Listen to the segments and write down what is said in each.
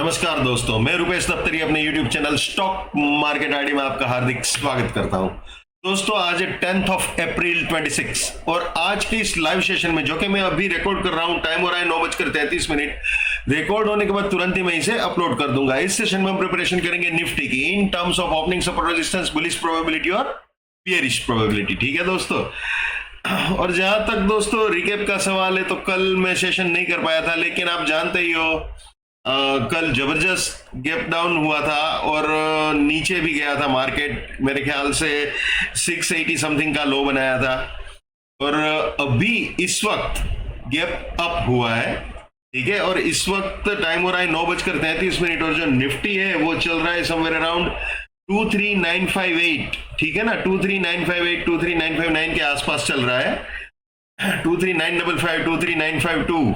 नमस्कार दोस्तों, मैं रुपेश दफ्तरी अपने YouTube channel stock market ID में आपका हार्दिक स्वागत करता हूं। दोस्तों, आज है 10th of April 26 और आज के इस लाइव सेशन में जो कि मैं अभी रिकॉर्ड कर रहा हूं, टाइम हो रहा है 9:33। रिकॉर्ड होने के बाद तुरंत ही मैं इसे अपलोड कर दूंगा। इस सेशन में हम प्रिपरेशन करेंगे निफ्टी की in terms of opening support resistance, bullish probability और बियरिश प्रोबेबिलिटी। ठीक है दोस्तों, और जहां तक दोस्तों रिकेप का सवाल है तो कल मैं सेशन नहीं कर पाया था, लेकिन आप जानते ही हो कल जबरदस्त गैप डाउन हुआ था और नीचे भी गया था मार्केट। मेरे ख्याल से 680 समथिंग का लो बनाया था और अभी इस वक्त गैप अप हुआ है। ठीक है, और इस वक्त टाइम हो रहा है 9:33 और जो निफ्टी है वो चल रहा है समवेयर अराउंड 23958। ठीक है ना, 23958 23959 के आसपास चल रहा है। 23955 23952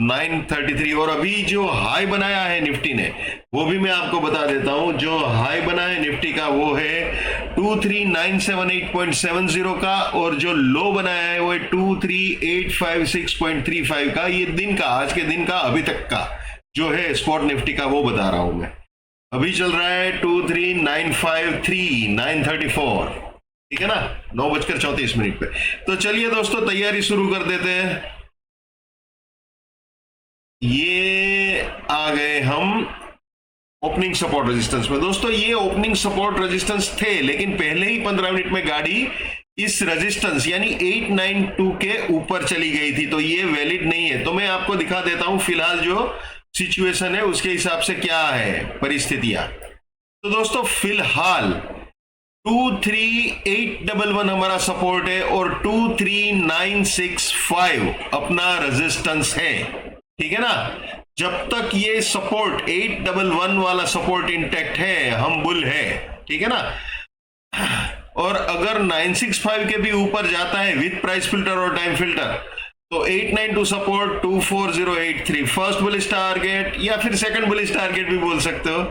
933। और अभी जो हाई बनाया है निफ्टी ने वो भी मैं आपको बता देता हूं। जो हाई बना है निफ्टी का वो है 23978.70 का और जो लो बनाया है वो है 23856.35 का। ये दिन का, आज के दिन का, अभी तक का जो है स्पॉट निफ्टी का वो बता रहा हूं मैं। अभी चल रहा है 23953 934। ठीक है ना, 9:34 पे। तो चलिए दोस्तों तैयारी शुरू कर देते हैं। ये आ गए हम ओपनिंग सपोर्ट रेजिस्टेंस में। दोस्तों ये ओपनिंग सपोर्ट रेजिस्टेंस थे, लेकिन पहले ही 15 मिनट में गाड़ी इस रेजिस्टेंस यानी 892 के ऊपर चली गई थी, तो ये वैलिड नहीं है। तो मैं आपको दिखा देता हूं फिलहाल जो सिचुएशन है उसके हिसाब से क्या है परिस्थितियां। तो दोस्तों फिलहाल 23811 हमारा सपोर्ट है और 23965 अपना रेजिस्टेंस है। ठीक है ना, जब तक ये सपोर्ट 811 वाला सपोर्ट इंटैक्ट है हम बुल है। ठीक है ना, और अगर 965 के भी ऊपर जाता है विद प्राइस फिल्टर और टाइम फिल्टर तो 892 सपोर्ट 24083 फर्स्ट बुलिश टारगेट या फिर सेकंड बुलिश टारगेट भी बोल सकते हो।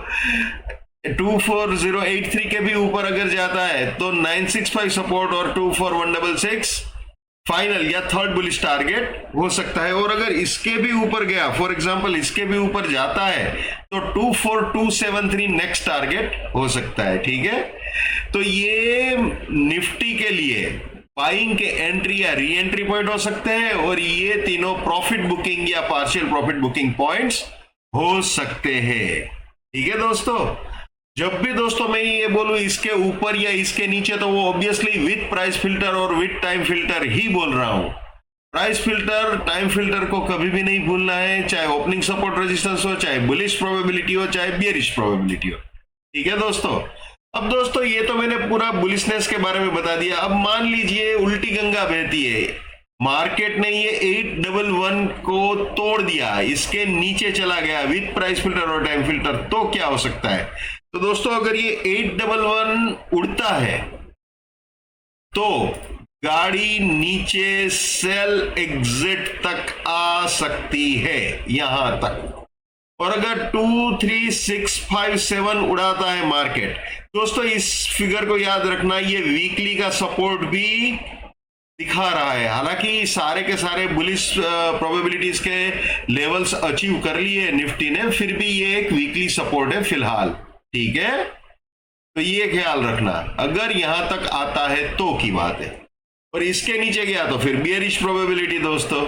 24083 के भी ऊपर अगर जाता है तो 965 सपोर्ट और 24166 फाइनल या थर्ड बुलिश टारगेट हो सकता है। और अगर इसके भी ऊपर गया, फॉर एग्जांपल इसके भी ऊपर जाता है तो 24273 नेक्स्ट टारगेट हो सकता है। ठीक है, तो ये निफ्टी के लिए बाइंग के एंट्री या री एंट्री पॉइंट हो सकते हैं और ये तीनों प्रॉफिट बुकिंग या पार्शियल प्रॉफिट बुकिंग पॉइंट्स हो सकते हैं। ठीक है दोस्तों, जब भी दोस्तों मैं ये बोलूं इसके ऊपर या इसके नीचे तो वो ऑब्वियसली विद प्राइस फिल्टर और विद टाइम फिल्टर ही बोल रहा हूं। प्राइस फिल्टर टाइम फिल्टर को कभी भी नहीं भूलना है, चाहे ओपनिंग सपोर्ट रेजिस्टेंस हो, चाहे बुलिश प्रोबेबिलिटी हो, चाहे बियरिश प्रोबेबिलिटी हो। ठीक है दोस्तों, अब दोस्तों ये तो मैंने पूरा बुलिशनेस के बारे में बता दिया। अब मान लीजिए उल्टी गंगा बहती है, मार्केट ने ये 811 को तोड़ दिया, इसके नीचे चला गया विद प्राइस फिल्टर और टाइम फिल्टर, तो क्या हो सकता है। तो दोस्तों अगर ये 811 उड़ता है तो गाड़ी नीचे सेल एग्जिट तक आ सकती है, यहां तक। और अगर 23657 उड़ाता है मार्केट, दोस्तों इस फिगर को याद रखना, ये वीकली का सपोर्ट भी दिखा रहा है। हालांकि सारे के सारे बुलिश प्रोबेबिलिटीज के लेवल्स अचीव कर लिए निफ्टी ने, फिर भी ये एक वीकली सपोर्ट है फिलहाल। ठीक है, तो ये ख्याल रखना, अगर यहां तक आता है तो की बात है, और इसके नीचे गया तो फिर बियरिश प्रोबेबिलिटी। दोस्तों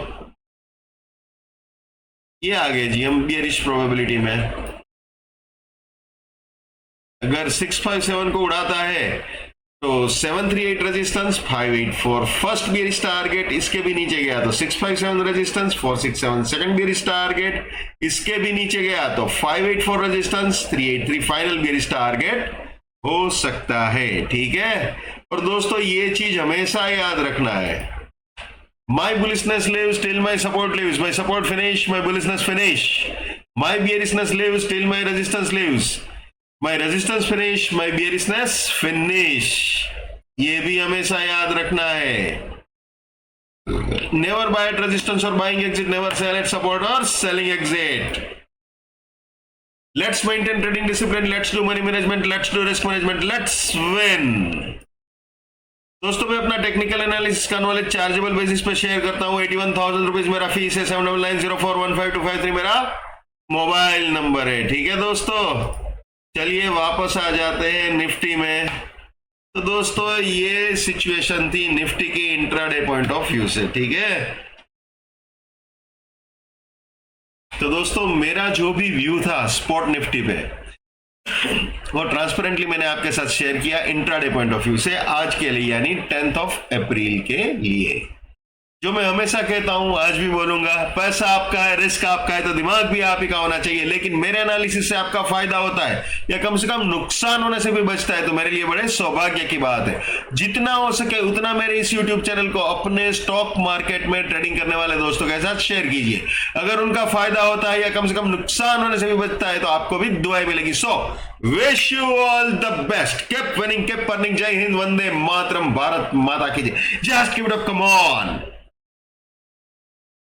ये आ गए जी हम बियरिश प्रोबेबिलिटी में। अगर 657 को उड़ाता है तो 738 रेजिस्टेंस 584 फर्स्ट बियरिश टारगेट, इसके भी नीचे गया तो 657 रेजिस्टेंस 467 सेकंड बियरिश टारगेट, इसके भी नीचे गया तो 584 रेजिस्टेंस 383 फाइनल बियरिश टारगेट हो सकता है। ठीक है, और दोस्तों ये चीज हमेशा याद रखना है, my bullishness lives till my support lives, my support finish my bullishness finish, my bearishness lives till my resistance lives, my resistance finish my bearishness finish. ये भी हमेशा याद रखना है। नेवर बाय एट रेजिस्टेंस और buying exit, never sell at support और selling exit. Let's maintain trading discipline, let's do money management, let's do risk management, let's win. दोस्तों मैं अपना टेक्निकल एनालिसिस का नॉलेज चार्जेबल बेसिस पे share करता हूं। 81,000 rupees मेरा फीस है। 7990415253 मेरा मोबाइल नंबर है। ठीक है दोस्तों, चलिए वापस आ जाते हैं निफ्टी में। तो दोस्तों ये सिचुएशन थी निफ्टी की इंट्राडे पॉइंट ऑफ व्यू से। ठीक है, तो दोस्तों मेरा जो भी व्यू था स्पॉट निफ्टी पे वो ट्रांसपेरेंटली मैंने आपके साथ शेयर किया इंट्राडे पॉइंट ऑफ व्यू से आज के लिए, यानी 10th of अप्रैल के लिए। जो मैं हमेशा कहता हूं, आज भी बोलूंगा, पैसा आपका है, रिस्क आपका है, तो दिमाग भी आप ही का होना चाहिए। लेकिन मेरे एनालिसिस से आपका फायदा होता है या कम से कम नुकसान होने से भी बचता है तो मेरे लिए बड़े सौभाग्य की बात है। जितना हो सके उतना मेरे इस यूट्यूब चैनल को अपने स्टॉक मार्केट में ट्रेडिंग करने वाले दोस्तों के साथ शेयर कीजिए। अगर उनका फायदा होता है या कम से कम नुकसान होने से भी बचता है तो आपको भी दुआएं मिलेगी। So wish you all the best, keep winning, keep earning. जय हिंद, वंदे मातरम, भारत माता की जय। Just keep it up, come on.